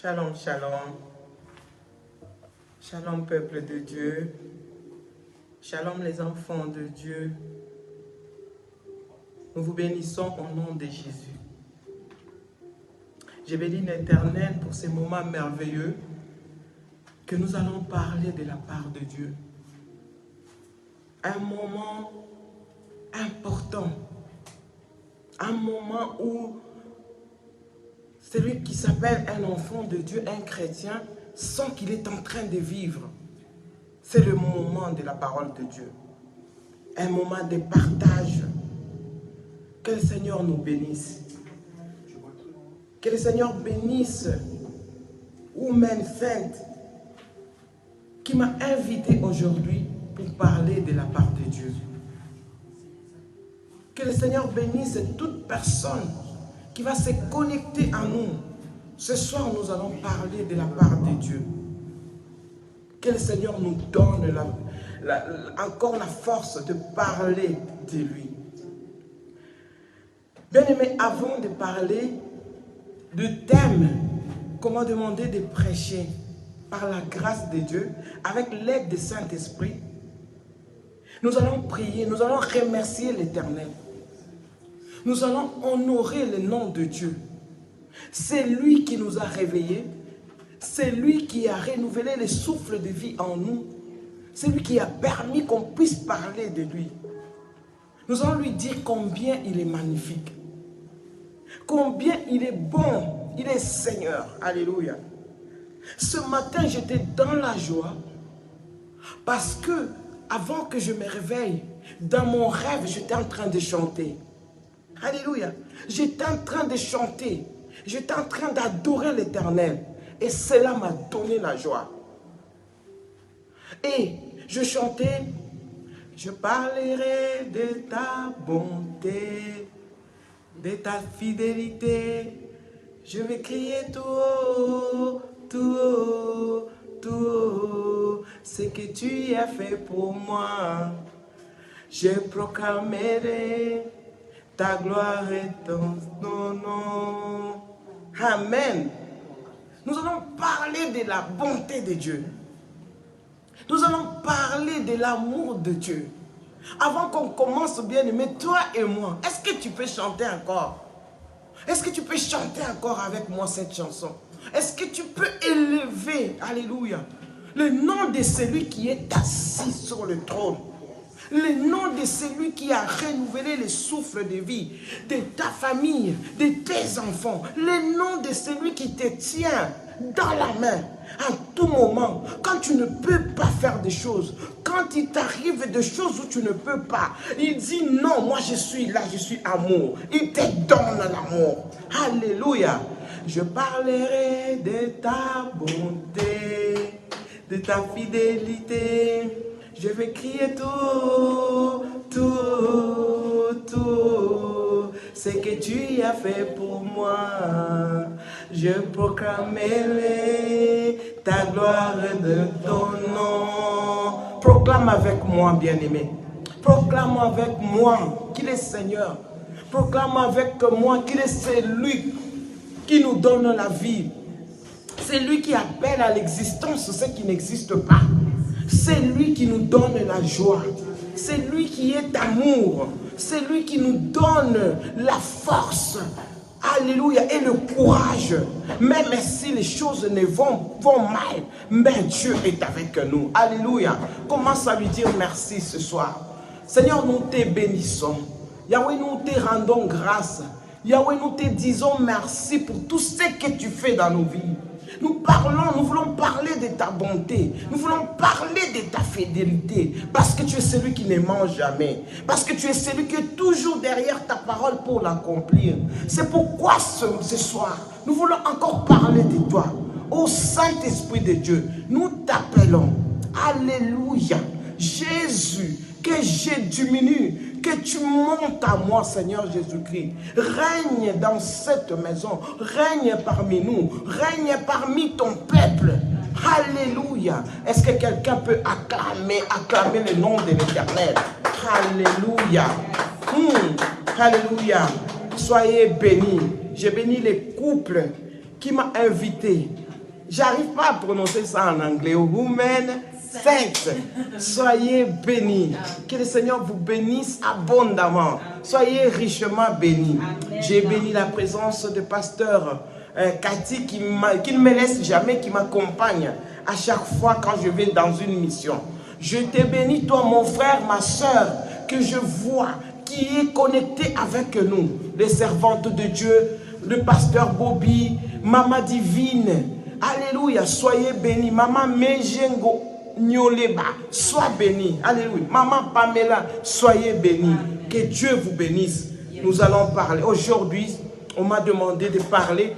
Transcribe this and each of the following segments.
Shalom, shalom. Shalom, peuple de Dieu. Shalom, les enfants de Dieu. Nous vous bénissons au nom de Jésus. Je bénis l'Éternel pour ces moments merveilleux que nous allons parler de la part de Dieu. Un moment important. Un moment où celui qui s'appelle un enfant de Dieu, un chrétien, sent qu'il est en train de vivre. C'est le moment de la parole de Dieu. Un moment de partage. Que le Seigneur nous bénisse. Que le Seigneur bénisse Women Sainte qui m'a invité aujourd'hui pour parler de la part de Dieu. Que le Seigneur bénisse toute personne qui va se connecter à nous. Ce soir, nous allons parler de la part de Dieu. Que le Seigneur nous donne encore la force de parler de lui. Bien-aimés, avant de parler du thème qu'on m'a demandé de prêcher par la grâce de Dieu, avec l'aide du Saint-Esprit, nous allons prier, nous allons remercier l'Éternel. Nous allons honorer le nom de Dieu. C'est lui qui nous a réveillés. C'est lui qui a renouvelé le souffle de vie en nous. C'est lui qui a permis qu'on puisse parler de lui. Nous allons lui dire combien il est magnifique. Combien il est bon. Il est Seigneur. Alléluia. Ce matin, j'étais dans la joie parce que avant que je me réveille, dans mon rêve, j'étais en train de chanter. Alléluia. J'étais en train de chanter. J'étais en train d'adorer l'Éternel. Et cela m'a donné la joie. Et je chantais, je parlerai de ta bonté, de ta fidélité. Je vais crier tout haut, tout haut, tout haut, ce que tu as fait pour moi. Je proclamerai ta gloire et ton nom. Amen. Nous allons parler de la bonté de Dieu. Nous allons parler de l'amour de Dieu. Avant qu'on commence, bien aimé, toi et moi, est-ce que tu peux chanter encore? Est-ce que tu peux chanter encore avec moi cette chanson? Est-ce que tu peux élever, alléluia, le nom de celui qui est assis sur le trône? Le nom de celui qui a renouvelé le souffle de vie de ta famille, de tes enfants. Le nom de celui qui te tient dans la main à tout moment. Quand tu ne peux pas faire des choses, quand il t'arrive des choses où tu ne peux pas, il dit non, moi je suis là, je suis amour. Il te donne l'amour. Alléluia. Je parlerai de ta bonté, de ta fidélité. Je vais crier tout, tout, tout, ce que tu as fait pour moi. Je proclamerai ta gloire de ton nom. Proclame avec moi, bien-aimé. Proclame avec moi qu'il est Seigneur. Proclame avec moi qu'il est celui qui nous donne la vie. C'est lui qui appelle à l'existence ce qui n'existe pas. C'est lui qui nous donne la joie. C'est lui qui est amour. C'est lui qui nous donne la force. Alléluia. Et le courage. Même si les choses ne vont mal, mais Dieu est avec nous. Alléluia. Commence à lui dire merci ce soir. Seigneur, nous te bénissons. Yahweh, nous te rendons grâce. Yahweh, nous te disons merci pour tout ce que tu fais dans nos vies. Nous voulons parler de ta bonté. Nous voulons parler de ta fidélité. Parce que tu es celui qui ne ment jamais. Parce que tu es celui qui est toujours derrière ta parole pour l'accomplir. C'est pourquoi ce soir, nous voulons encore parler de toi. Ô Saint-Esprit de Dieu, nous t'appelons. Alléluia. Jésus, que je diminue. Que tu montes à moi, Seigneur Jésus-Christ. Règne dans cette maison. Règne parmi nous. Règne parmi ton peuple. Alléluia. Est-ce que quelqu'un peut acclamer le nom de l'Éternel? Alléluia. Alléluia. Soyez bénis. Je bénis les couples qui m'ont invité J'arrive pas à prononcer ça en anglais. Women saints, soyez bénis. Que le Seigneur vous bénisse abondamment. Soyez richement bénis. J'ai béni la présence de pasteur Cathy qui ne me laisse jamais, qui m'accompagne à chaque fois quand je vais dans une mission. Je te bénis, toi, mon frère, ma soeur, que je vois, qui est connecté avec nous, les servantes de Dieu, le pasteur Bobby, Maman Divine. Alléluia, soyez bénis. Maman Mejengo Nyoleba, sois bénie. Alléluia. Maman Pamela, soyez bénie. Que Dieu vous bénisse. Nous allons parler. Aujourd'hui, on m'a demandé de parler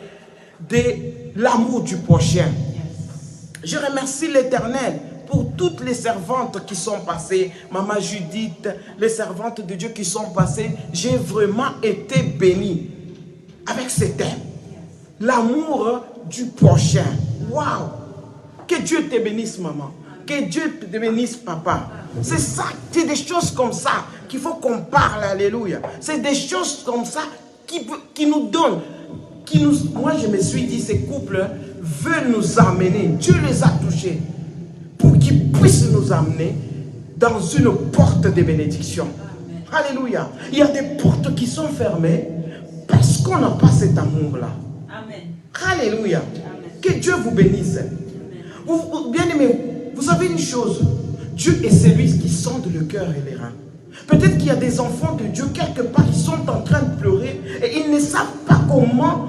de l'amour du prochain. Je remercie l'Éternel pour toutes les servantes qui sont passées, Maman Judith, les servantes de Dieu qui sont passées. J'ai vraiment été béni avec ce thème. L'amour du prochain. Waouh! Que Dieu te bénisse, maman. Que Dieu te bénisse, papa. C'est ça, c'est des choses comme ça qu'il faut qu'on parle, alléluia. C'est des choses comme ça qui nous donnent. Moi, je me suis dit, ces couples veulent nous amener. Dieu les a touchés pour qu'ils puissent nous amener dans une porte de bénédiction. Amen. Alléluia. Il y a des portes qui sont fermées parce qu'on n'a pas cet amour-là. Alléluia. Amen. Que Dieu vous bénisse. Bien-aimés, vous savez une chose. Dieu est celui qui sonde le cœur et les reins. Peut-être qu'il y a des enfants de Dieu quelque part qui sont en train de pleurer et ils ne savent pas comment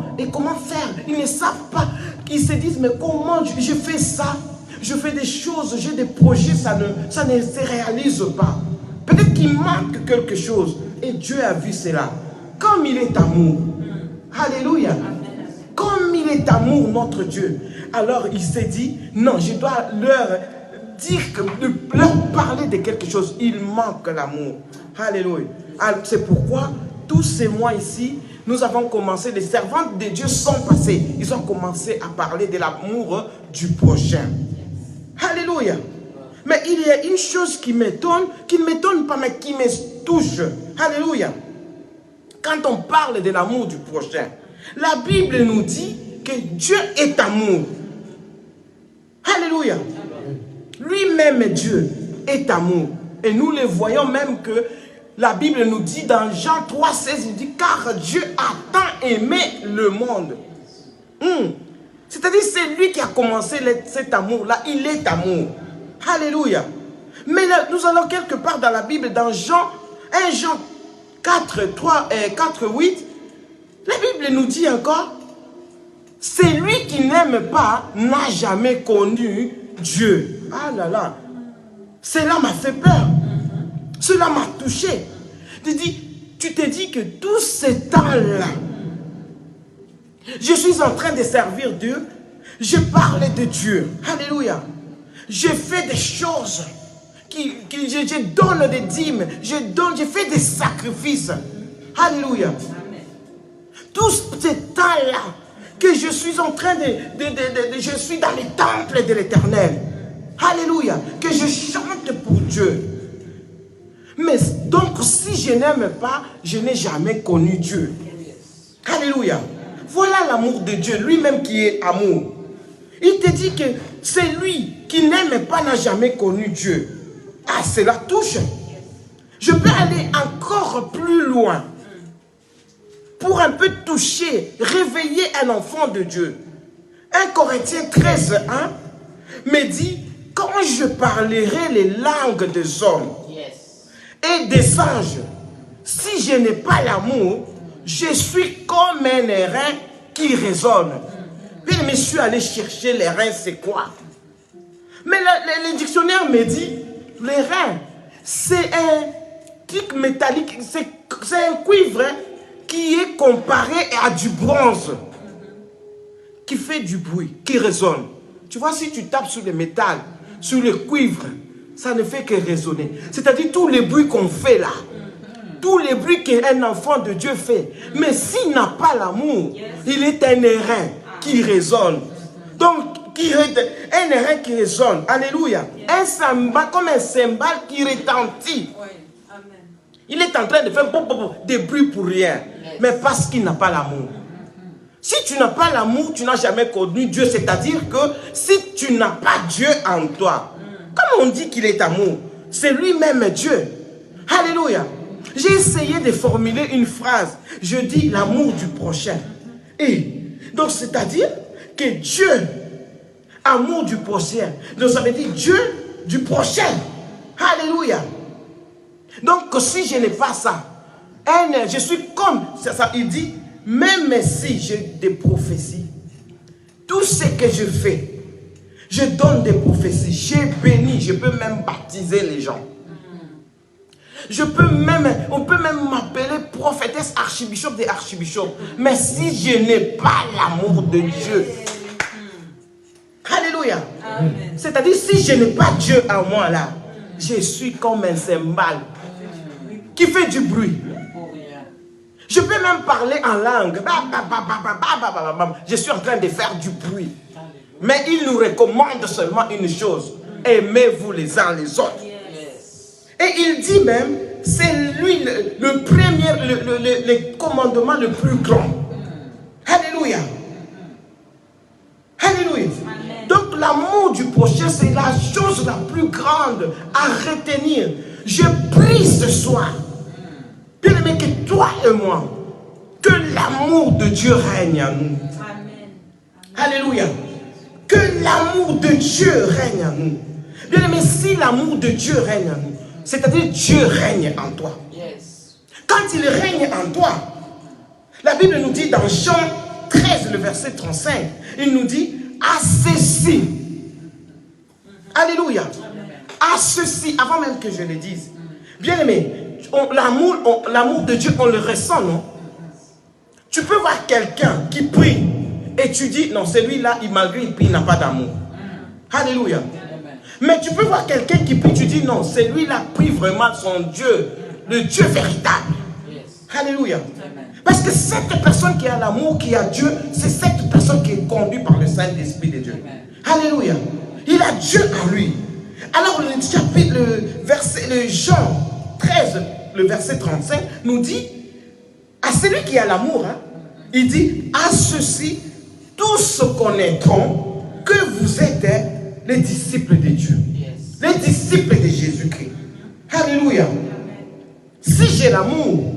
faire. Ils ne savent pas. Ils se disent, mais comment je fais ça? Je fais des choses, j'ai des projets, ça ne se réalise pas. Peut-être qu'il manque quelque chose. Et Dieu a vu cela. Comme il est amour. Alléluia. Comme il est amour, notre Dieu. Alors il s'est dit, non, je dois leur parler de quelque chose. Il manque l'amour. Alléluia. C'est pourquoi tous ces mois ici, nous avons commencé, les servantes de Dieu sont passées. Ils ont commencé à parler de l'amour du prochain. Alléluia. Mais il y a une chose qui m'étonne, qui ne m'étonne pas, mais qui me touche. Alléluia. Quand on parle de l'amour du prochain, la Bible nous dit que Dieu est amour. Alléluia. Lui-même, Dieu, est amour. Et nous le voyons même que la Bible nous dit dans Jean 3,16, il dit, car Dieu a tant aimé le monde. C'est-à-dire, c'est lui qui a commencé cet amour-là. Il est amour. Alléluia. Mais là, nous allons quelque part dans la Bible, dans 1 Jean 4, 8, la Bible nous dit encore, celui qui n'aime pas n'a jamais connu Dieu. Ah là là. Cela m'a fait peur. Cela m'a touché. Tu te dis que tout ce temps-là, je suis en train de servir Dieu. Je parle de Dieu. Alléluia. Je fais des choses. Je donne des dîmes. Je fais des sacrifices. Alléluia. Tout ce temps-là que je suis en train je suis dans les temples de l'Éternel. Alléluia. Que je chante pour Dieu. Mais donc, si je n'aime pas, je n'ai jamais connu Dieu. Alléluia. Voilà l'amour de Dieu, lui-même qui est amour. Il te dit que c'est lui qui n'aime pas n'a jamais connu Dieu. Ah, cela touche. Je peux aller encore plus loin pour un peu toucher, réveiller un enfant de Dieu. 1 Corinthiens 13, 1 me dit, quand je parlerai les langues des hommes et des anges, si je n'ai pas l'amour, je suis comme un airain qui résonne. Puis je me suis allé chercher les reins, c'est quoi? Mais le dictionnaire me dit, les reins, c'est un truc métallique, c'est un cuivre qui est comparé à du bronze, qui fait du bruit, qui résonne. Tu vois, si tu tapes sur le métal, sur le cuivre, ça ne fait que résonner. C'est-à-dire tous les bruits qu'on fait là, tous les bruits qu'un enfant de Dieu fait. Mais s'il n'a pas l'amour, il est un airain qui résonne. Donc, un airain qui résonne. Alléluia. Un cymbale, comme un cymbale qui retentit. Il est en train de faire des bruits pour rien. Mais parce qu'il n'a pas l'amour. Si tu n'as pas l'amour, tu n'as jamais connu Dieu. C'est-à-dire que si tu n'as pas Dieu en toi, comme on dit qu'il est amour, c'est lui-même Dieu. Alléluia. J'ai essayé de formuler une phrase. Je dis l'amour du prochain. Et donc, c'est-à-dire que Dieu, amour du prochain. Donc, ça veut dire Dieu du prochain. Alléluia. Donc, si je n'ai pas ça, je suis comme, ça, il dit, même si j'ai des prophéties, tout ce que je fais, je donne des prophéties, j'ai béni, je peux même baptiser les gens. On peut même m'appeler prophétesse archibishop des archibishops. Mais si je n'ai pas l'amour de Dieu, alléluia. C'est-à-dire, si je n'ai pas Dieu en moi là, je suis comme un cymbale qui fait du bruit. Je peux même parler en langue. Je suis en train de faire du bruit. Mais il nous recommande seulement une chose. Aimez-vous les uns les autres. Et il dit même, c'est lui le premier, le commandement le plus grand. Alléluia. Alléluia. Donc l'amour du prochain, c'est la chose la plus grande à retenir. Je prie ce soir, bien aimé, que toi et moi, que l'amour de Dieu règne en nous. Alléluia. Que l'amour de Dieu règne en nous. Bien aimé, si l'amour de Dieu règne en nous, c'est-à-dire Dieu règne en toi. Quand il règne en toi, la Bible nous dit dans Jean 13, le verset 35, il nous dit, à ceci, alléluia, à ceci, avant même que je le dise, bien aimé, l'amour de Dieu, on le ressent, non? Tu peux voir quelqu'un qui prie et tu dis, non, celui-là, malgré il prie, il n'a pas d'amour. Alléluia. Mais tu peux voir quelqu'un qui prie, tu dis, non, celui-là prie vraiment son Dieu, le Dieu véritable. Alléluia. Parce que cette personne qui a l'amour, qui a Dieu, c'est cette personne qui est conduite par le Saint-Esprit de Dieu. Alléluia. Il a Dieu en lui. Alors le chapitre, le Jean 13, le verset 35, nous dit, à celui qui a l'amour, il dit, à ceux-ci, tous connaîtront que vous êtes les disciples de Dieu. Les disciples de Jésus-Christ. Alléluia. Si j'ai l'amour,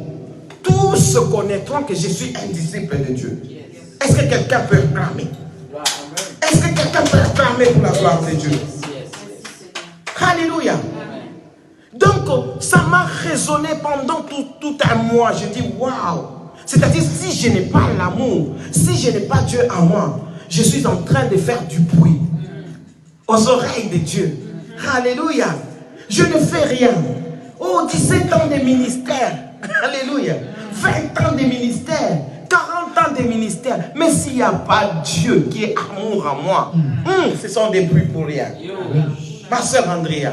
tous connaîtront que je suis un disciple de Dieu. Est-ce que quelqu'un peut acclamer? Est-ce que quelqu'un peut acclamer pour la gloire de Dieu? Alléluia. Donc, ça m'a résonné pendant tout un mois. Je dis, waouh. C'est-à-dire, si je n'ai pas l'amour, si je n'ai pas Dieu en moi, je suis en train de faire du bruit aux oreilles de Dieu. Alléluia. Je ne fais rien. Oh, 17 ans de ministère. Alléluia. 20 ans de ministère. 40 ans de ministère. Mais s'il n'y a pas Dieu qui est amour en moi, ce sont des bruits pour rien. Ma soeur Andrea.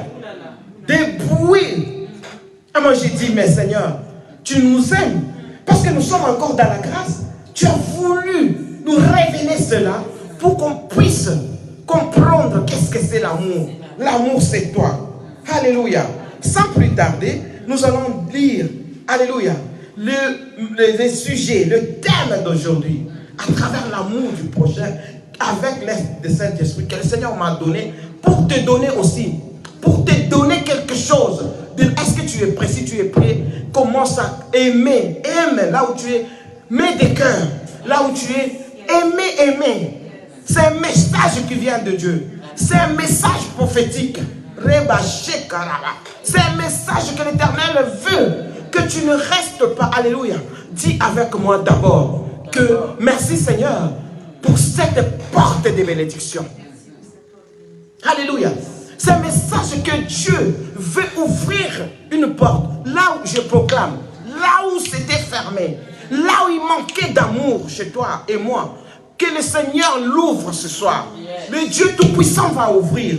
Des bruits. Et moi j'ai dit, mais Seigneur, tu nous aimes. Parce que nous sommes encore dans la grâce. Tu as voulu nous révéler cela pour qu'on puisse comprendre qu'est-ce que c'est l'amour. L'amour, c'est toi. Alléluia. Sans plus tarder, nous allons lire, alléluia, le sujet, le thème d'aujourd'hui, à travers l'amour du prochain, avec l'aide de Saint-Esprit que le Seigneur m'a donné, pour te donner aussi, pour te donner quelque chose. Est-ce que tu es prêt? Si tu es prêt, commence à aimer. Aime là où tu es. Mets des cœurs. Là où tu es. Aimer. C'est un message qui vient de Dieu. C'est un message prophétique. C'est un message que l'Éternel veut. Que tu ne restes pas. Alléluia. Dis avec moi d'abord que merci Seigneur pour cette porte de bénédiction. Alléluia. C'est un message que Dieu veut ouvrir une porte. Là où je proclame, là où c'était fermé, là où il manquait d'amour chez toi et moi, que le Seigneur l'ouvre ce soir. Le Dieu Tout-Puissant va ouvrir.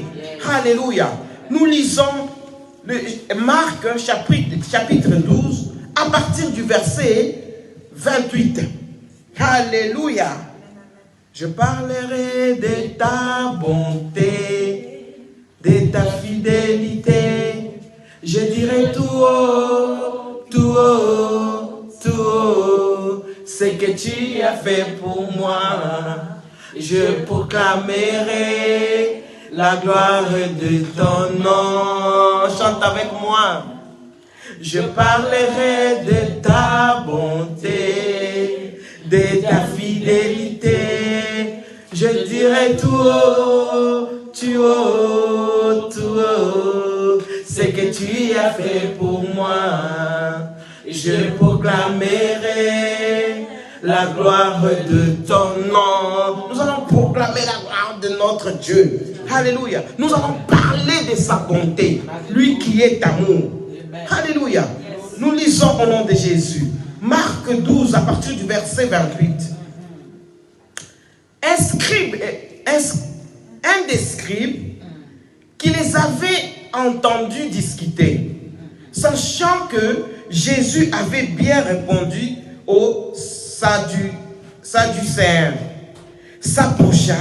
Alléluia. Nous lisons Marc chapitre 12 à partir du verset 28. Alléluia. Je parlerai de ta bonté, de ta fidélité. Je dirai tout haut, tout haut, tout haut. ce que tu as fait pour moi. Je proclamerai la gloire de ton nom. Chante avec moi. Je parlerai de ta bonté, de ta fidélité. Je dirai tout haut, tout haut, tout haut, ce que tu as fait pour moi. Je proclamerai la gloire de ton nom. Nous allons proclamer la gloire de notre Dieu. Alléluia. Nous allons parler de sa bonté. Lui qui est amour. Alléluia. Nous lisons au nom de Jésus. Marc 12 à partir du verset 28. Un des scribes qui les avait entendus discuter, sachant que Jésus avait bien répondu aux Sadducéens, s'approcha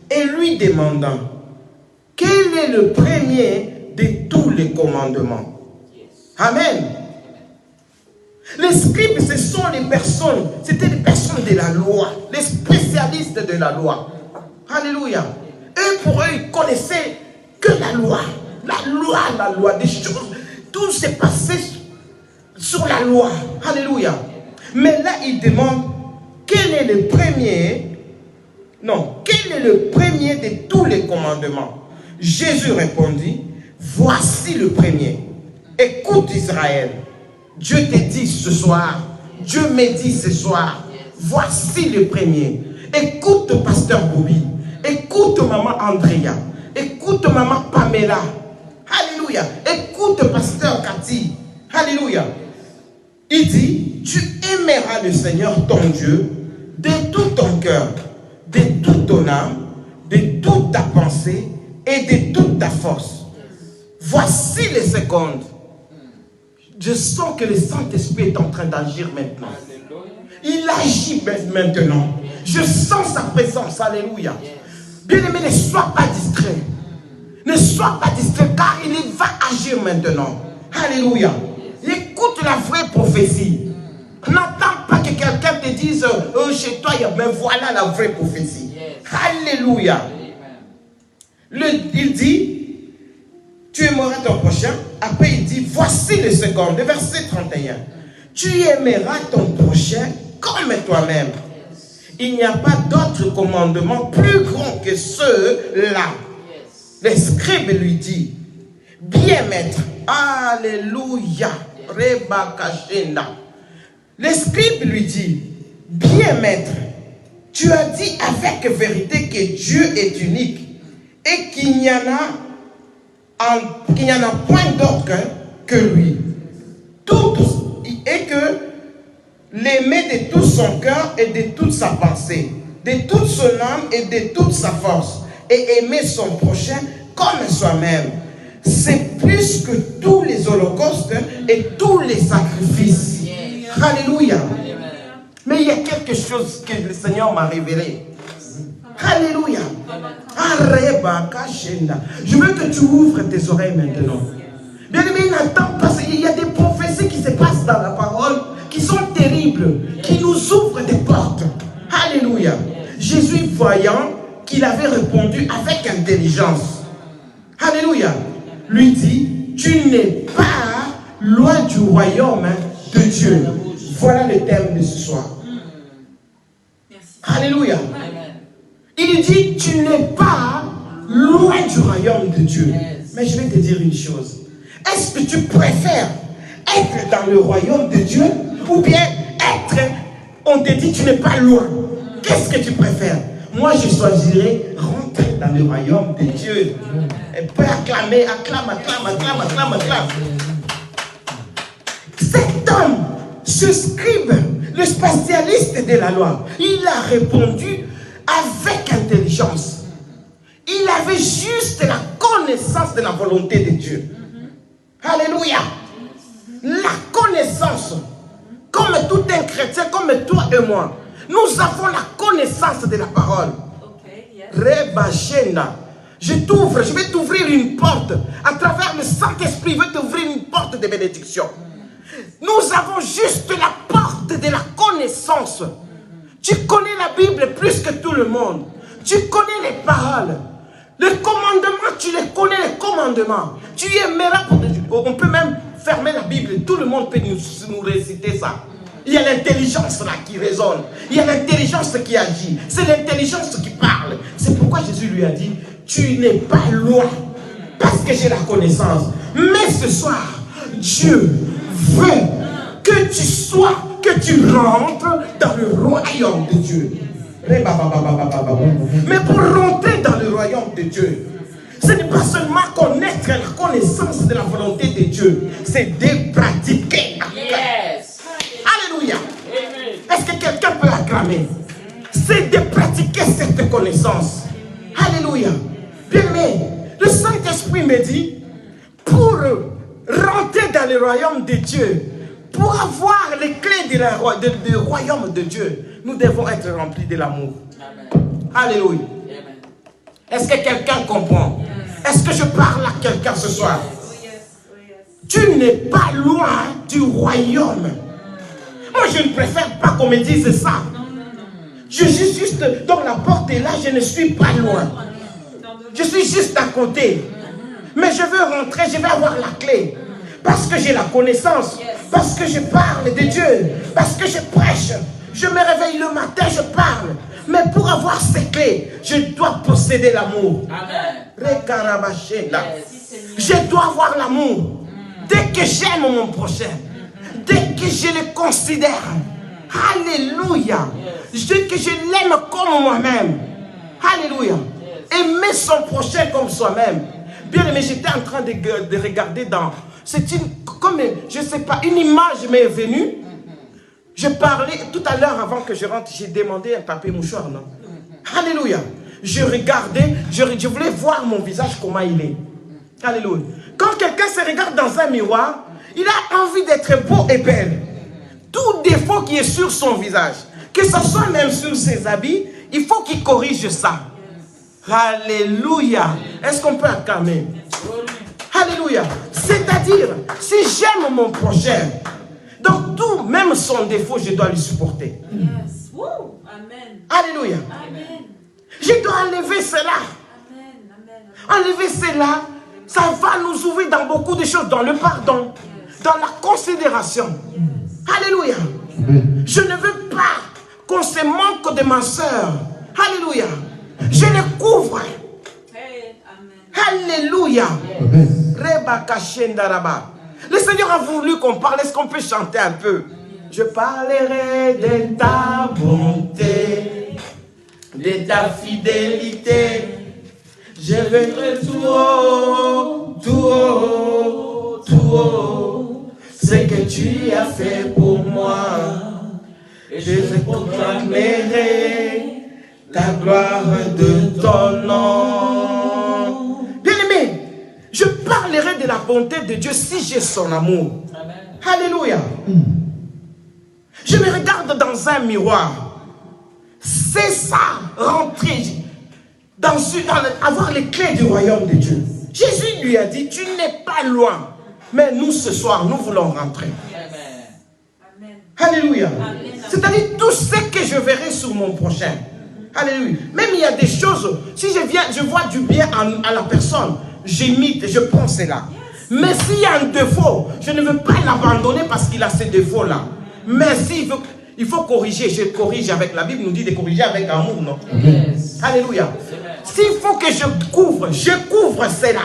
et lui demanda quel est le premier de tous les commandements. Amen. Les scribes, ce sont les personnes, c'était les personnes de la loi, les spécialistes de la loi. Alléluia. Eux, pour eux, ils connaissaient que la loi, des choses. Tout s'est passé sur la loi. Alléluia. Mais là, ils demandent quel est le premier de tous les commandements. Jésus répondit, voici le premier. Écoute Israël, Dieu te dit ce soir, Dieu me dit ce soir, voici le premier. Écoute pasteur Bobby, écoute maman Andrea, écoute maman Pamela, alléluia, écoute pasteur Cathy, alléluia. Il dit, tu aimeras le Seigneur ton Dieu de tout ton cœur, de toute ton âme, de toute ta pensée et de toute ta force. Voici les secondes. Je sens que le Saint-Esprit est en train d'agir maintenant. Il agit maintenant. Je sens sa présence. Alléluia. Bien-aimé, ne sois pas distrait. Ne sois pas distrait car il va agir maintenant. Alléluia. Écoute la vraie prophétie. N'attends pas que quelqu'un te dise chez toi, mais voilà la vraie prophétie. Alléluia. Il dit, tu aimeras ton prochain. Après il dit, voici le second, le verset 31. Tu aimeras ton prochain comme toi-même. Il n'y a pas d'autre commandement plus grand que ceux-là. Le scribe lui dit, bien maître, alléluia, le scribe lui dit, bien maître, tu as dit avec vérité que Dieu est unique et qu'il n'y en a point d'autre que lui. Et que l'aimer de tout son cœur et de toute sa pensée, de toute son âme et de toute sa force, et aimer son prochain comme soi-même. C'est plus que tous les holocaustes et tous les sacrifices. Alléluia. Mais il y a quelque chose que le Seigneur m'a révélé. Alléluia. Je veux que tu ouvres tes oreilles maintenant. Bien aimé, n'attends pas. Il y a des prophéties qui se passent dans la parole qui sont terribles, qui nous ouvrent des portes. Alléluia. Jésus, voyant qu'il avait répondu avec intelligence, alléluia, lui dit, tu n'es pas loin du royaume de Dieu. Voilà le thème de ce soir. Alléluia. Il dit, tu n'es pas loin du royaume de Dieu. Mais je vais te dire une chose. Est-ce que tu préfères être dans le royaume de Dieu ou bien on te dit, tu n'es pas loin? Qu'est-ce que tu préfères? Moi, je choisirais rentrer dans le royaume de Dieu. Et peut acclamer, acclame. Cet homme, ce scribe, le spécialiste de la loi, il a répondu avec intelligence. Il avait juste la connaissance de la volonté de Dieu. Alléluia. La connaissance. Comme tout un chrétien, comme toi et moi, nous avons la connaissance de la parole. Rebachenda. Je vais t'ouvrir une porte. À travers le Saint-Esprit, je vais t'ouvrir une porte de bénédiction. Nous avons juste la porte de la connaissance. Tu connais la Bible plus que tout le monde. Tu connais les paroles. Les commandements, tu les connais, les commandements. Tu aimeras, on peut même fermer la Bible. Tout le monde peut nous réciter ça. Il y a l'intelligence là qui résonne. Il y a l'intelligence qui agit. C'est l'intelligence qui parle. C'est pourquoi Jésus lui a dit, tu n'es pas loin parce que j'ai la connaissance. Mais ce soir, Dieu veut que tu sois, que tu rentres dans le royaume de Dieu. Mais pour rentrer dans le royaume de Dieu, ce n'est pas seulement connaître la connaissance de la volonté de Dieu, c'est de pratiquer. Yes. Alléluia. Est-ce que quelqu'un peut acclamer? C'est de pratiquer cette connaissance. Alléluia. Bien-aimé, le Saint-Esprit me dit, pour rentrer dans le royaume de Dieu, pour avoir les clés du royaume de Dieu, nous devons être remplis de l'amour. Alléluia. Est-ce que quelqu'un comprend? Est-ce que je parle à quelqu'un ce soir? Tu n'es pas loin du royaume. Moi, je ne préfère pas qu'on me dise ça. Je suis juste dans la porte et là, je ne suis pas loin. Je suis juste à côté. Mais je veux rentrer, je vais avoir la clé. Parce que j'ai la connaissance. Parce que je parle de Dieu. Parce que je prêche. Je me réveille le matin, je parle. Mais pour avoir ces clés, je dois posséder l'amour. Je dois avoir l'amour. Dès que j'aime mon prochain, dès que je le considère, alléluia, dès que je l'aime comme moi-même, alléluia, aimer son prochain comme soi-même. Bien aimé, j'étais en train de regarder dans, c'est comme, je ne sais pas, une image m'est venue. Je parlais, tout à l'heure avant que je rentre, j'ai demandé un papier mouchoir, non? Alléluia. Je regardais, je voulais voir mon visage, comment il est. Alléluia. Quand quelqu'un se regarde dans un miroir, il a envie d'être beau et belle. Tout défaut qui est sur son visage, que ce soit même sur ses habits, il faut qu'il corrige ça. Alléluia. Est-ce qu'on peut acclamer? Alléluia. C'est-à-dire, si j'aime mon prochain, donc tout, même son défaut, je dois lui supporter. Yes. Woo. Amen. Alléluia. Amen. Je dois enlever cela. Amen. Amen. Enlever cela, ça va nous ouvrir dans beaucoup de choses, dans le pardon, dans la considération. Alléluia. Je ne veux pas qu'on se manque de ma soeur. Alléluia. Je le couvre. Hey. Amen. Alléluia. Le Seigneur a voulu qu'on parle. Est-ce qu'on peut chanter un peu? Je parlerai de ta bonté, de ta fidélité. Je verrai tout haut, tout haut, tout haut, ce que tu as fait pour moi. Et je proclamerai ta gloire de ton nom. Bien-aimé, je parlerai de la bonté de Dieu si j'ai son amour. Amen. Alléluia. Je me regarde dans un miroir. C'est ça, rentrer, avoir les clés du royaume de Dieu. Jésus lui a dit, tu n'es pas loin. Mais nous, ce soir, nous voulons rentrer. Amen. Alléluia. C'est-à-dire tout ce que je verrai sur mon prochain. Alléluia. Même il y a des choses, si je vois du bien à la personne, j'imite, je prends cela. Mais s'il y a un défaut, je ne veux pas l'abandonner parce qu'il a ce défaut-là. Mais il faut corriger, je corrige avec la Bible, nous dit de corriger avec amour, non? Yes. Alléluia. S'il faut que je couvre cela.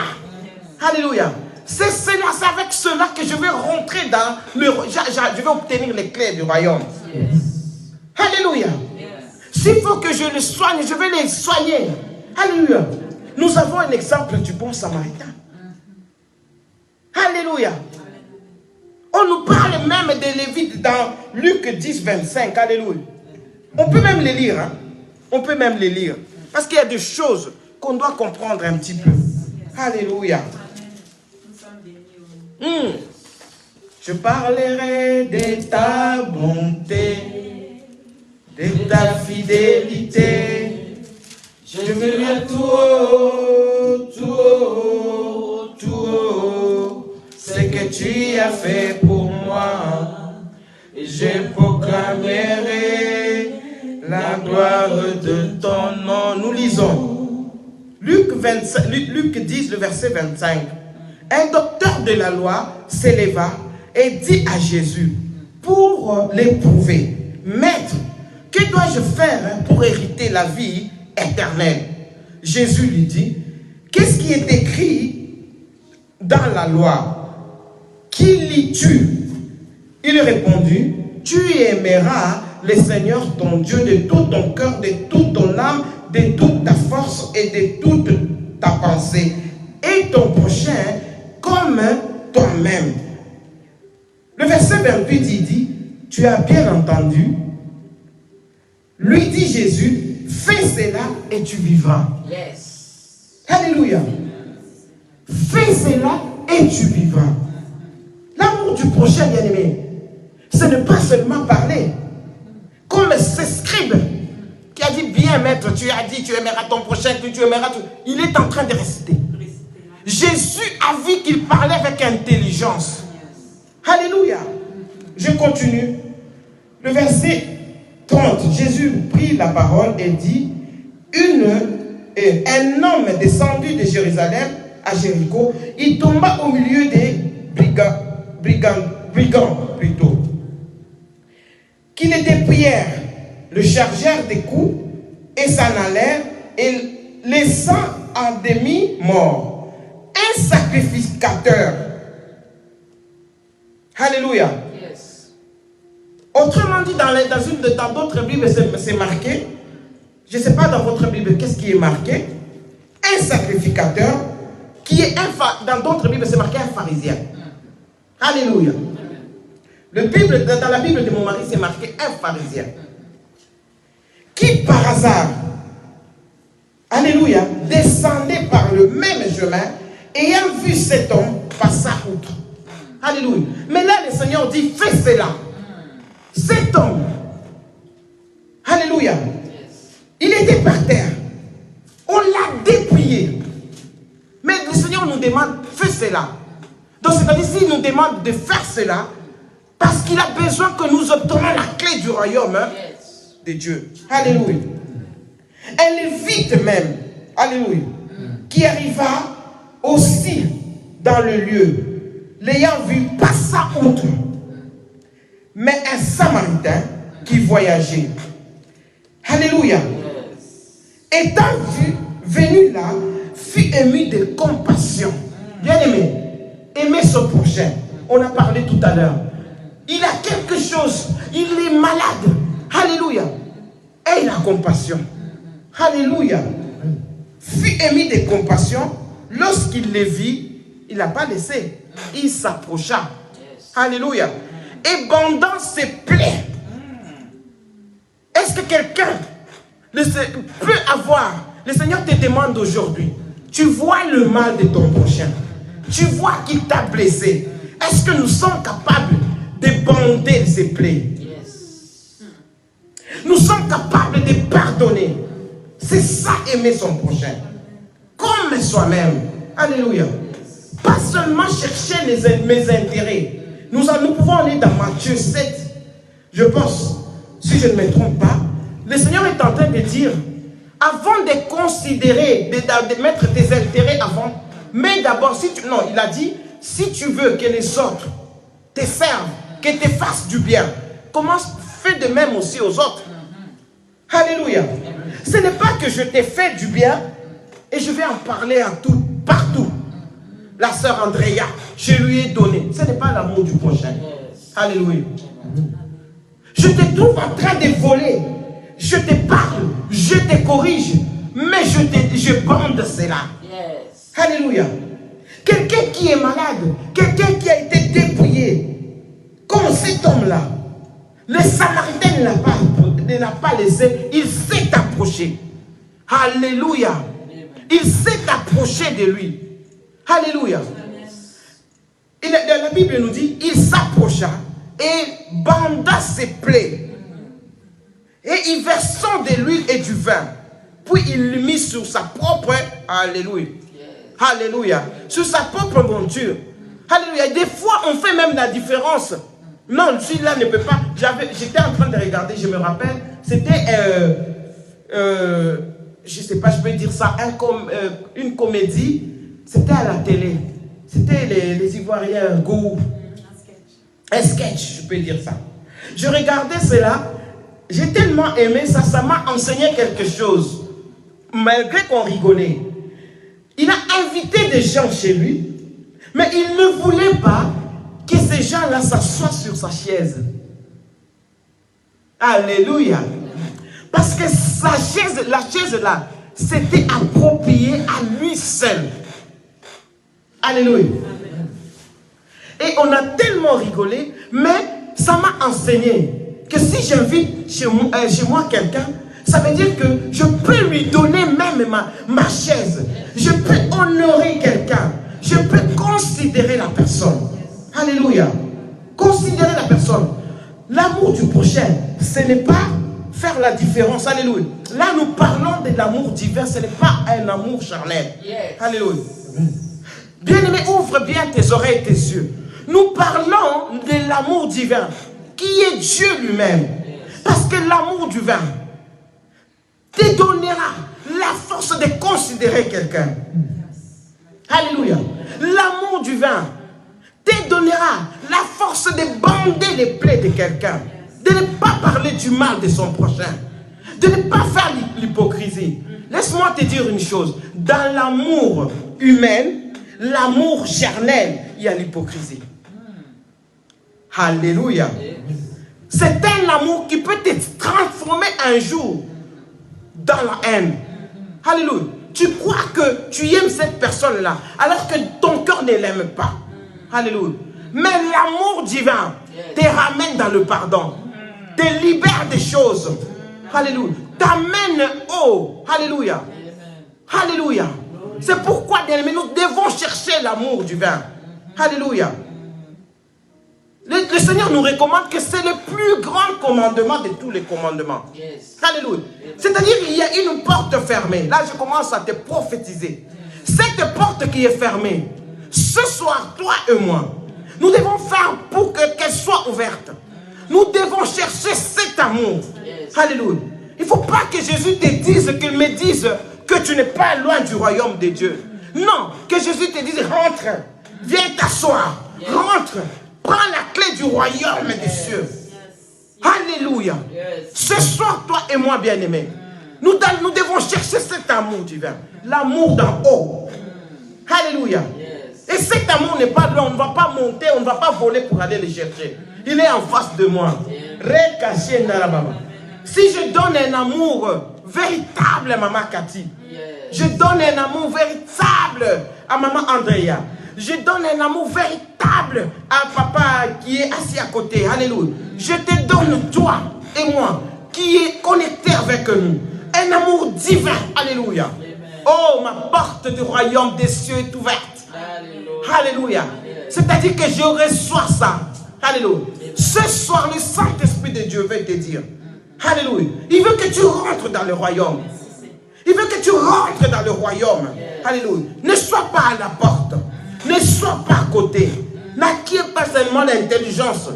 Alléluia. C'est cela, c'est avec cela que je vais rentrer dans le... Je vais obtenir les clés du royaume. Yes. Alléluia. S'il faut que je les soigne, je vais les soigner. Alléluia. Nous avons un exemple du bon samaritain. Alléluia. On nous parle même des Lévites dans Luc 10, 25. Alléluia. On peut même les lire. Hein? On peut même les lire. Parce qu'il y a des choses qu'on doit comprendre un petit peu. Alléluia. Je parlerai de ta bonté, de ta fidélité. Je verrai tout haut, tout haut, tout haut, ce que tu as fait pour moi. je proclamerai la gloire de ton nom. Nous lisons Luc 10, le verset 25. Un docteur de la loi s'éleva et dit à Jésus, pour l'éprouver, Maître, que dois-je faire pour hériter la vie éternelle? Jésus lui dit, qu'est-ce qui est écrit dans la loi? Qui lis-tu? Il répondit, tu aimeras le Seigneur ton Dieu de tout ton cœur, de toute ton âme, de toute ta force et de toute ta pensée, et ton prochain comme toi-même. Le verset 28, il dit, tu as bien entendu. Lui dit Jésus, fais cela et tu vivras. Yes. Alléluia. Fais cela et tu vivras. L'amour du prochain, bien-aimé, ce n'est pas seulement parler. Comme ce scribe qui a dit, bien maître, tu as dit, tu aimeras ton prochain, tu aimeras tout. Il est en train de réciter. Jésus a vu qu'il parlait avec intelligence. Alléluia. Je continue. Le verset 30. Jésus prit la parole et dit, un homme descendu de Jérusalem à Jéricho, il tomba au milieu des brigands plutôt, qui le dépouillèrent, le chargèrent des coups et s'en allèrent, et laissant en demi-mort un sacrificateur. Alléluia. Yes. Autrement dit, dans d'autres Bibles, c'est marqué, je ne sais pas dans votre Bible qu'est-ce qui est marqué, un sacrificateur qui est dans d'autres Bibles, c'est marqué un pharisien. Alléluia. Dans la Bible de mon mari, c'est marqué un pharisien. Qui par hasard, alléluia, descendait par le même chemin, ayant vu cet homme passer outre. Alléluia. Mais là, le Seigneur dit, fais cela. Cet homme, alléluia, il était par terre. On l'a dépouillé. Mais le Seigneur nous demande, fais cela. Donc, c'est-à-dire, s'il nous demande de faire cela, parce qu'il a besoin que nous obtenions la clé du royaume de Dieu. Alléluia. Un lévite même, alléluia, qui arriva aussi dans le lieu, l'ayant vu passer outre. Mais un samaritain qui voyageait, alléluia, étant venu là, fut ému de compassion. Bien aimé, aimer son prochain. On a parlé tout à l'heure. Il a quelque chose, il est malade. Alléluia. Et il a compassion. Alléluia. Fut ému de compassion. Lorsqu'il le vit, il n'a pas laissé. Il s'approcha. Alléluia. Et bandant ses plaies. Est-ce que quelqu'un peut avoir, le Seigneur te demande aujourd'hui, tu vois le mal de ton prochain, tu vois qu'il t'a blessé, est-ce que nous sommes capables de bander ses plaies? Nous sommes capables de pardonner. C'est ça, aimer son prochain comme soi-même. Alléluia. Pas seulement chercher mes intérêts. Nous pouvons aller dans Matthieu 7. Je pense, si je ne me trompe pas, le Seigneur est en train de dire, avant de considérer, de mettre tes intérêts avant, mais d'abord, il a dit, si tu veux que les autres te servent, que te fassent du bien, commence, fais de même aussi aux autres. Alléluia. Ce n'est pas que je t'ai fait du bien et je vais en parler partout. La sœur Andrea, je lui ai donné. Ce n'est pas l'amour du prochain. Alléluia. Je te trouve en train de voler. Je te parle, je te corrige, mais je bande cela. Alléluia. Quelqu'un qui est malade, quelqu'un qui a été dépouillé, comme cet homme-là, le Samaritain ne l'a pas laissé, il s'est approché. Alléluia. Il s'est approché de lui. Alléluia. La Bible nous dit, il s'approcha et banda ses plaies. Et il versant de l'huile et du vin. Puis il le mit sur sa propre, alléluia. Alléluia. Sur sa propre monture. Alléluia. Des fois, on fait même la différence Non, celui-là ne peut pas. J'étais en train de regarder, je me rappelle, c'était, je ne sais pas, je peux dire ça, une comédie, c'était à la télé. C'était les Ivoiriens, Go. Un sketch, je peux dire ça. Je regardais cela, j'ai tellement aimé ça, ça m'a enseigné quelque chose. Malgré qu'on rigolait. Il a invité des gens chez lui, mais il ne voulait pas que ces gens-là s'assoient sur sa chaise. Alléluia. Parce que la chaise là, c'était approprié à lui seul. Alléluia. Et on a tellement rigolé, mais ça m'a enseigné que si j'invite chez moi quelqu'un, ça veut dire que je peux lui donner même ma chaise. Je peux honorer quelqu'un. Je peux considérer la personne. Alléluia. Considérer la personne. L'amour du prochain, ce n'est pas faire la différence. Alléluia. Là, nous parlons de l'amour divin. Ce n'est pas un amour charnel. Alléluia. Bien-aimé, ouvre bien tes oreilles et tes yeux. Nous parlons de l'amour divin, qui est Dieu lui-même. Parce que l'amour divin te donnera la force de considérer quelqu'un. Alléluia. L'amour divin te donnera la force de bander les plaies de quelqu'un. De ne pas parler du mal de son prochain. De ne pas faire l'hypocrisie. Laisse-moi te dire une chose. Dans l'amour humain, l'amour charnel, il y a l'hypocrisie. Alléluia. C'est un amour qui peut te transformer un jour dans la haine. Alléluia. Tu crois que tu aimes cette personne-là alors que ton cœur ne l'aime pas. Alléluia. Mais l'amour divin te ramène dans le pardon. Te libère des choses. Alléluia. T'amène haut. Alléluia. Alléluia. C'est pourquoi, bien aimé, nous devons chercher l'amour divin. Alléluia. Le Seigneur nous recommande que c'est le plus grand commandement de tous les commandements. Alléluia. C'est-à-dire qu'il y a une porte fermée. Là, je commence à te prophétiser. Cette porte qui est fermée, ce soir, toi et moi, nous devons faire pour qu'elle soit ouverte. Nous devons chercher cet amour. Alléluia. Il ne faut pas que Jésus te dise, qu'il me dise que tu n'es pas loin du royaume de Dieu. Non, que Jésus te dise, rentre, viens t'asseoir, rentre. Prends la clé du royaume des cieux. Alléluia. Ce soir, toi et moi, bien-aimés, nous devons chercher cet amour divin. L'amour d'en haut. Alléluia. Et cet amour n'est pas là. On ne va pas monter, on ne va pas voler pour aller le chercher. Il est en face de moi. Si je donne un amour véritable à Maman Cathy, je donne un amour véritable à Maman Andrea, je donne un amour véritable à papa qui est assis à côté. Alléluia. Je te donne toi et moi qui est connecté avec nous. Un amour divin. Alléluia. Oh, ma porte du royaume des cieux est ouverte. Alléluia. C'est-à-dire que je reçois ça. Alléluia. Ce soir, le Saint-Esprit de Dieu veut te dire. Alléluia. Il veut que tu rentres dans le royaume. Il veut que tu rentres dans le royaume. Alléluia. Ne sois pas à la porte. Ne sois pas à côté. N'acquiert pas seulement l'intelligence.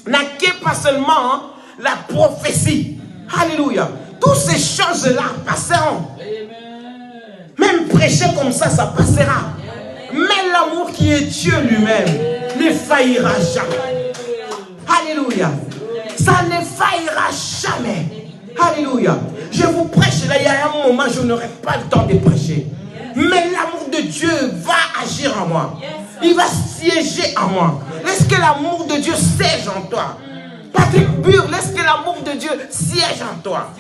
N'acquiert pas seulement la prophétie. Alléluia. Toutes ces choses-là passeront. Même prêcher comme ça, ça passera. Mais l'amour qui est Dieu lui-même ne faillira jamais. Alléluia. Ça ne faillira jamais. Alléluia. Je vous prêche là, il y a un moment, je n'aurai pas le temps de prêcher. Mais l'amour de Dieu va agir en moi. Il va siéger en moi. Laisse que l'amour de Dieu siège en toi. Patrick Bure, laisse que l'amour de Dieu siège en toi.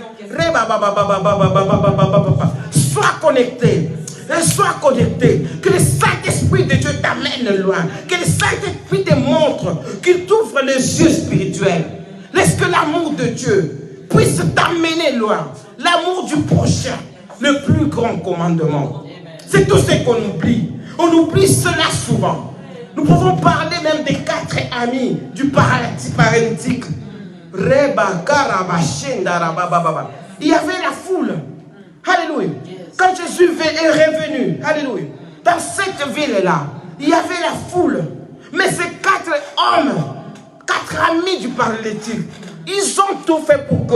Sois connecté. Sois connecté. Que le Saint-Esprit de Dieu t'amène loin. Que le Saint-Esprit te montre. Qu'il t'ouvre les yeux spirituels. Laisse que l'amour de Dieu puisse t'amener loin. L'amour du prochain. Le plus grand commandement. C'est tout ce qu'on oublie. On oublie cela souvent. Nous pouvons parler même des 4 amis du paralytique. Il y avait la foule. Alléluia. Quand Jésus est revenu, alléluia, dans cette ville-là, il y avait la foule. Mais ces 4 hommes, 4 amis du paralytique, ils ont tout fait pour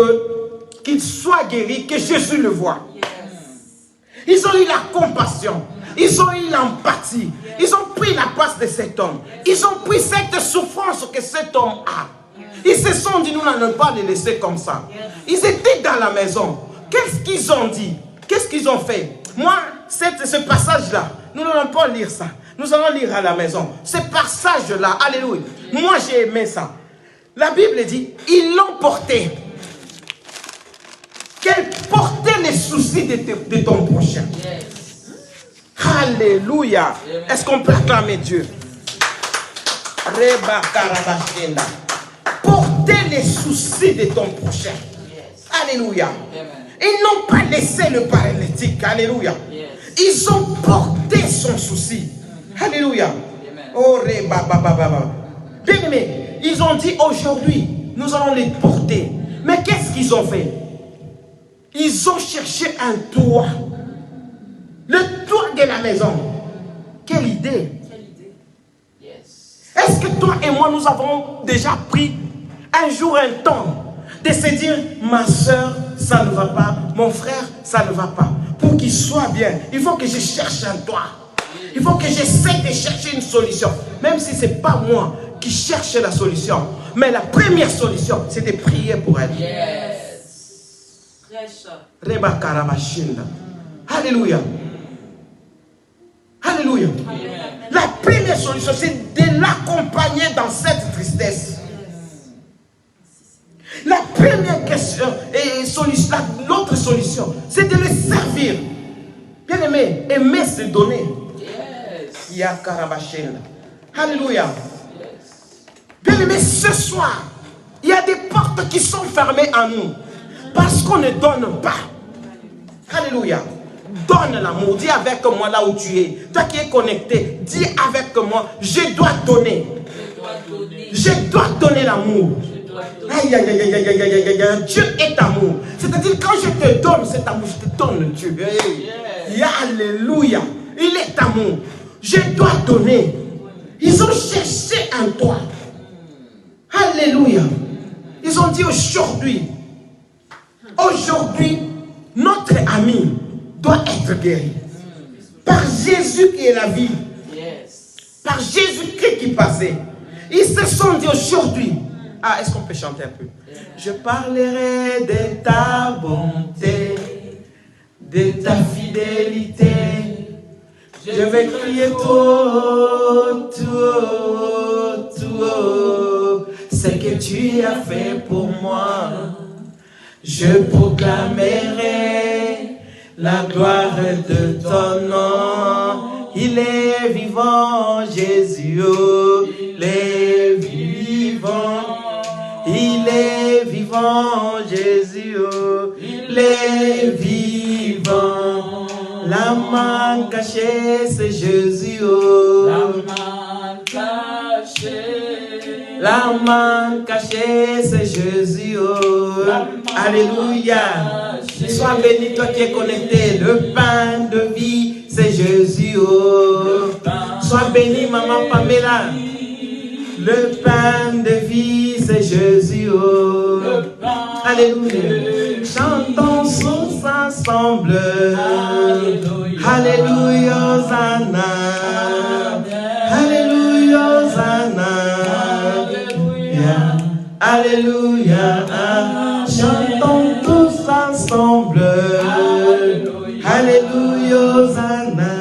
qu'il soit guéri, que Jésus le voie. Ils ont eu la compassion. Ils ont eu l'empathie. Ils ont pris la place de cet homme. Ils ont pris cette souffrance que cet homme a. Ils se sont dit, nous n'allons pas les laisser comme ça. Ils étaient dans la maison. Qu'est-ce qu'ils ont dit? Qu'est-ce qu'ils ont fait? Moi, ce passage-là, nous n'allons pas lire ça. Nous allons lire à la maison. Ce passage-là, alléluia. Moi, j'ai aimé ça. La Bible dit, ils l'ont porté. Qu'elle portait les soucis de ton prochain. Alléluia. Est-ce qu'on peut acclamer Dieu? Porter les soucis de ton prochain. Alléluia. Ils n'ont pas laissé le paralytique. Alléluia. Ils ont porté son souci. Alléluia. Oh, bien aimé, ils ont dit aujourd'hui, nous allons les porter. Mais qu'est-ce qu'ils ont fait? Ils ont cherché un toit. Le toit de la maison. Quelle idée. Est-ce que toi et moi, nous avons déjà pris un jour un temps de se dire, ma soeur, ça ne va pas, mon frère, ça ne va pas. Pour qu'il soit bien, il faut que je cherche un toit. Il faut que j'essaie de chercher une solution. Même si ce n'est pas moi qui cherche la solution. Mais la première solution, c'est de prier pour elle. Reba Karabashinda. Alléluia. Alléluia. La première solution, c'est de l'accompagner dans cette tristesse. La première question et l'autre solution, c'est de le servir. Bien aimé, aimer se donner. Alléluia. Bien aimé, ce soir, il y a des portes qui sont fermées à nous. Parce qu'on ne donne pas. Alléluia. Donne l'amour. Dis avec moi là où tu es. Toi qui es connecté, dis avec moi, je dois donner. Je dois donner l'amour. Aïe, aïe, aïe, aïe, aïe, aïe, aïe, aïe. Dieu est amour. C'est-à-dire quand je te donne cet amour, je te donne Dieu. Hey. Alléluia. Il est amour. Je dois donner. Ils ont cherché un toit. Alléluia. Ils ont dit aujourd'hui, notre ami doit être guéri. Par Jésus qui est la vie. Par Jésus-Christ qui passait. Ils se sont dit aujourd'hui. Ah, est-ce qu'on peut chanter un peu? Je parlerai de ta bonté, de ta fidélité. Je vais crier tout haut, ce que tu as fait pour moi. Je proclamerai la gloire de ton nom. Il est vivant, Jésus, il est vivant. Il est vivant, Jésus, il est vivant. La main cachée, c'est Jésus. La main cachée. La main cachée, c'est Jésus. Alléluia. Sois béni, toi qui es connecté. Le pain de vie, c'est Jésus. Sois béni, maman Pamela. Le pain de vie, c'est Jésus. Alléluia. Chantons tous ensemble. Alléluia, Hosanna. Alléluia, Hosanna. Alléluia. Chantons tous ensemble. Alléluia, Hosanna.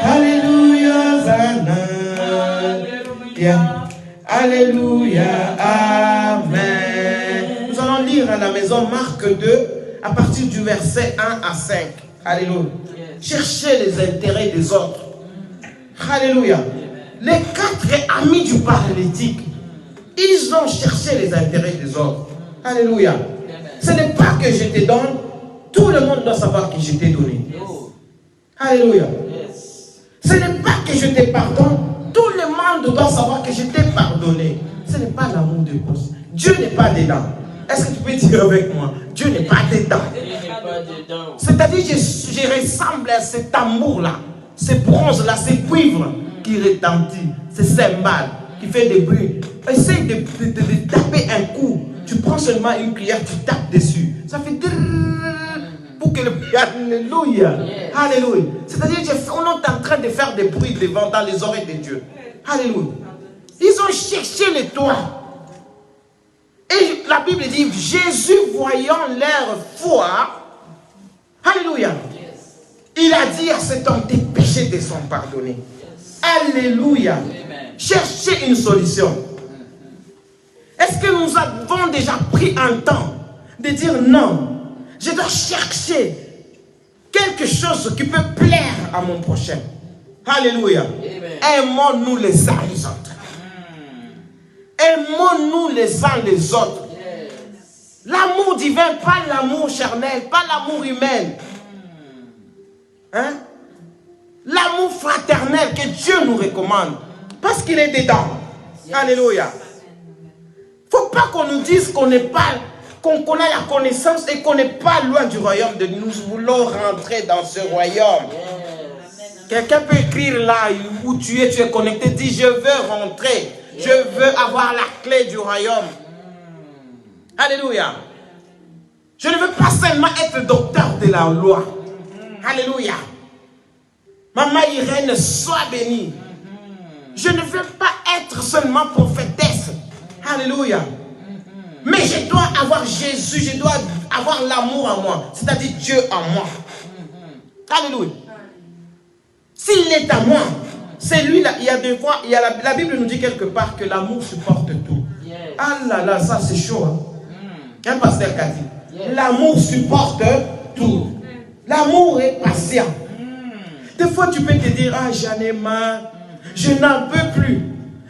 Alléluia, Hosanna. Alléluia, Amen. Nous allons lire à la maison Marc 2 à partir du verset 1 à 5. Alléluia. Cherchez les intérêts des autres. Alléluia. Les 4 amis du paralytique, ils ont cherché les intérêts des autres. Alléluia. Ce n'est pas que je te donne, tout le monde doit savoir que je t'ai donné. Alléluia. Ce n'est pas que je te pardonne, tout le monde doit savoir que je t'ai pardonné. Ce n'est pas l'amour de Dieu. Dieu n'est pas dedans. Est-ce que tu peux dire avec moi? Dieu n'est pas dedans. C'est-à-dire, je ressemble à cet amour-là, ce bronze-là, ce cuivre qui retentit, ce cymbale qui fait des bruits. Essaye de taper un coup. Tu prends seulement une cuillère, tu tapes dessus. Ça fait pour que le... Alléluia. Alléluia. C'est-à-dire qu'on est en train de faire des bruits devant dans les oreilles de Dieu. Alléluia. Ils ont cherché les toits. Et la Bible dit, Jésus voyant leur foi, alléluia, il a dit à cet homme, tes péchés te sont pardonnés. Alléluia. Cherchez une solution. Est-ce que nous avons déjà pris un temps de dire non, je dois chercher quelque chose qui peut plaire à mon prochain. Alléluia. Aimons-nous les uns les autres. Aimons-nous les uns les autres. L'amour divin, pas l'amour charnel, pas l'amour humain. Hein? L'amour fraternel que Dieu nous recommande. Parce qu'il est dedans. Alléluia. Il ne faut pas qu'on nous dise qu'on n'est pas, qu'on a la connaissance et qu'on n'est pas loin du royaume de Dieu. Nous voulons rentrer dans ce royaume. Quelqu'un peut écrire là où tu es connecté, dit je veux rentrer. Je veux avoir la clé du royaume. Alléluia. Je ne veux pas seulement être docteur de la loi. Alléluia. Maman Irène, sois bénie. Je ne veux pas être seulement prophétesse. Alléluia. Mais je dois avoir Jésus, je dois avoir l'amour en moi. C'est-à-dire Dieu en moi. Alléluia. S'il est à moi, c'est lui là. Il y a des fois, la Bible nous dit quelque part que l'amour supporte tout. Ah là là, ça c'est chaud. Hein? Un pasteur qui a dit, l'amour supporte tout. L'amour est patient. Des fois tu peux te dire, ah j'en ai marre, je n'en peux plus.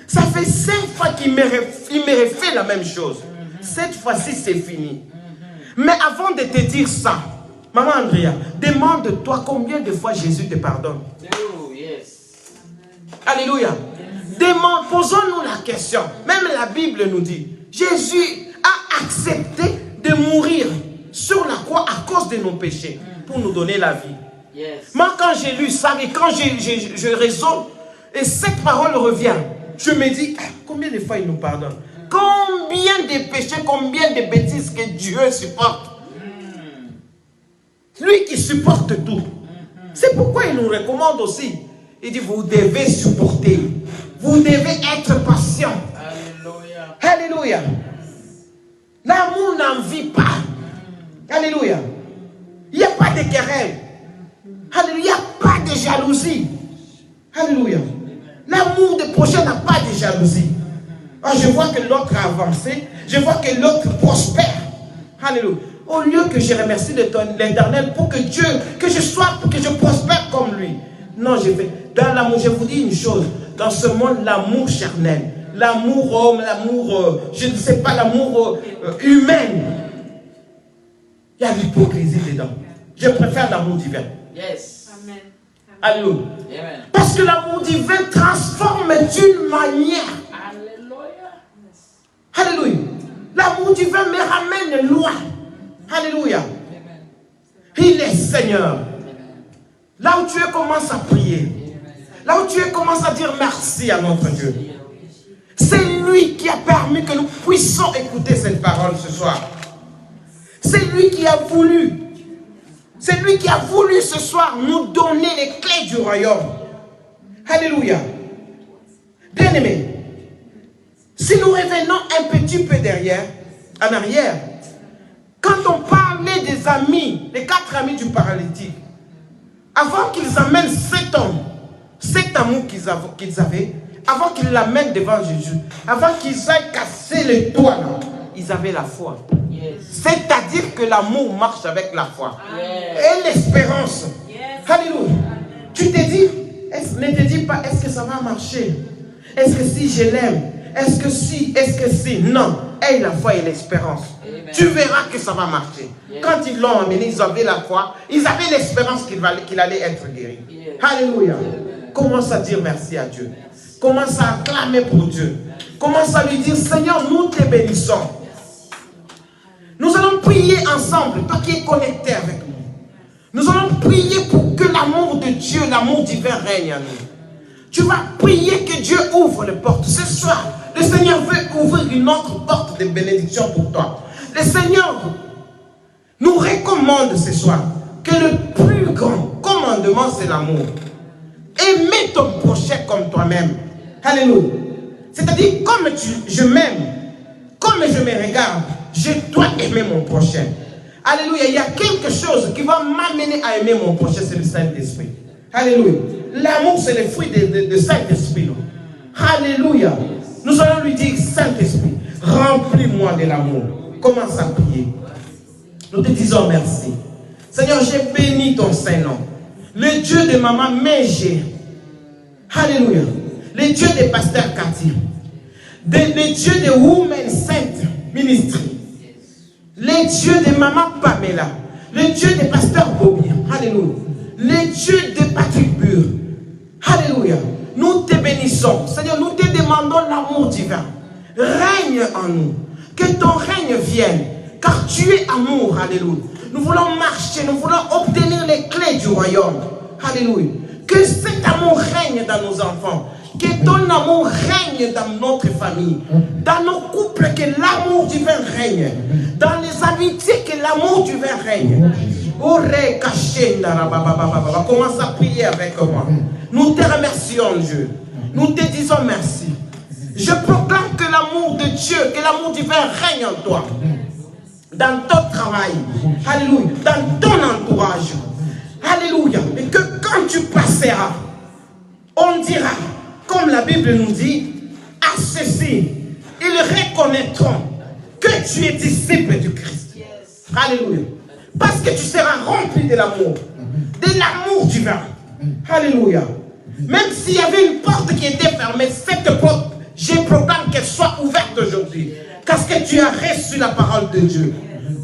Ça fait 5 fois qu'il me refait la même chose. Cette fois-ci c'est fini. Mais avant de te dire ça, maman Andrea, demande-toi combien de fois Jésus te pardonne. Alléluia. Posons-nous la question. Même la Bible nous dit, Jésus a accepté de mourir sur la croix à cause de nos péchés pour nous donner la vie. Moi quand j'ai lu ça et quand je raisonne et cette parole revient, je me dis, combien de fois il nous pardonne? Combien de péchés, combien de bêtises que Dieu supporte? Lui qui supporte tout. C'est pourquoi il nous recommande aussi. Il dit, vous devez supporter. Vous devez être patient. Alléluia. Alléluia. L'amour n'en vit pas. Alléluia. Il n'y a pas de querelle. Alléluia. Il n'y a pas de jalousie. Alléluia. L'amour de prochain n'a pas de jalousie. Oh, je vois que l'autre a avancé. Je vois que l'autre prospère. Alléluia. Au lieu que je remercie l'Éternel pour que Dieu, que je prospère comme lui. Non, je vais. Dans l'amour, je vous dis une chose. Dans ce monde, l'amour charnel, l'amour homme, l'amour, je ne sais pas, l'amour humain. Il y a l'hypocrisie dedans. Je préfère l'amour divin. Yes. Amen. Alléluia. Amen. Parce que l'amour divin transforme d'une manière. Alléluia. Alléluia. L'amour divin me ramène loin. Alléluia. Amen. Il est Seigneur. Là où tu es, commence à prier. Là où tu es, commence à dire merci à notre Dieu. C'est lui qui a permis que nous puissions écouter cette parole ce soir. C'est lui qui a voulu. C'est lui qui a voulu ce soir nous donner les clés du royaume. Alléluia. Bien-aimés, si nous revenons un petit peu en arrière, quand on parlait des amis, les 4 amis du paralytique, avant qu'ils amènent cet amour qu'ils avaient, avant qu'ils l'amènent devant Jésus, avant qu'ils aillent casser les toits, ils avaient la foi. Yes. C'est-à-dire que l'amour marche avec la foi. Yes. Et l'espérance. Yes. Alléluia. Tu te dis, ne te dis pas, est-ce que ça va marcher? Est-ce que si je l'aime? Est-ce que si? Non. Aie la foi et l'espérance. Tu verras que ça va marcher. Yes. Quand ils l'ont amené, ils avaient la foi, ils avaient l'espérance qu'il allait être guéri. Yes. Alléluia. Commence à dire merci à Dieu. Commence à acclamer pour Dieu. Commence à lui dire, Seigneur, nous te bénissons. Nous allons prier ensemble, toi qui es connecté avec nous. Nous allons prier pour que l'amour de Dieu, l'amour divin règne en nous. Tu vas prier que Dieu ouvre les portes. Ce soir, le Seigneur veut ouvrir une autre porte de bénédiction pour toi. Le Seigneur nous recommande ce soir que le plus grand commandement, c'est l'amour. Aimer ton prochain comme toi-même. Alléluia. C'est-à-dire, comme je m'aime, comme je me regarde, je dois aimer mon prochain. Alléluia. Il y a quelque chose qui va m'amener à aimer mon prochain, c'est le Saint-Esprit. Alléluia. L'amour, c'est le fruit de Saint-Esprit. Alléluia. Nous allons lui dire, Saint-Esprit, remplis-moi de l'amour. Commence à prier. Nous te disons merci. Seigneur, j'ai béni ton Saint-Nom. Le Dieu de maman Mégé. Alléluia. Le Dieu de pasteur Cathy. Le Dieu de Women Sainte Ministry. Le Dieu de maman Pamela. Le Dieu de pasteur Bobby. Alléluia. Le Dieu de Patrick Bure. Alléluia. Nous te bénissons. Seigneur, nous te demandons l'amour divin. Règne en nous. Que ton règne vienne. Car tu es amour. Alléluia. Nous voulons marcher. Nous voulons obtenir les clés du royaume. Alléluia. Que cet amour règne dans nos enfants. Que ton amour règne dans notre famille. Dans nos couples, que l'amour divin règne. Dans les amitiés, que l'amour divin règne. Commence à prier avec moi. Nous te remercions, Dieu. Nous te disons merci. Je proclame que l'amour de Dieu, que l'amour divin règne en toi. Dans ton travail. Alléluia. Dans ton entourage. Alléluia. Et que quand tu passeras, on dira, comme la Bible nous dit, à ceci, ils reconnaîtront que tu es disciple du Christ. Alléluia. Parce que tu seras rempli de l'amour divin. Alléluia. Même s'il y avait une porte qui était fermée, cette porte, je proclame qu'elle soit ouverte aujourd'hui. Parce que tu as reçu la parole de Dieu.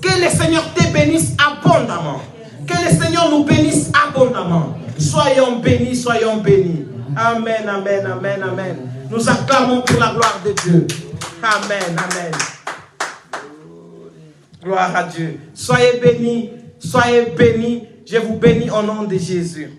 Que le Seigneur te bénisse abondamment. Que le Seigneur nous bénisse abondamment. Soyons bénis, soyons bénis. Amen, amen, amen, amen. Nous acclamons pour la gloire de Dieu. Amen, amen. Gloire à Dieu. Soyez bénis, soyez bénis. Je vous bénis au nom de Jésus.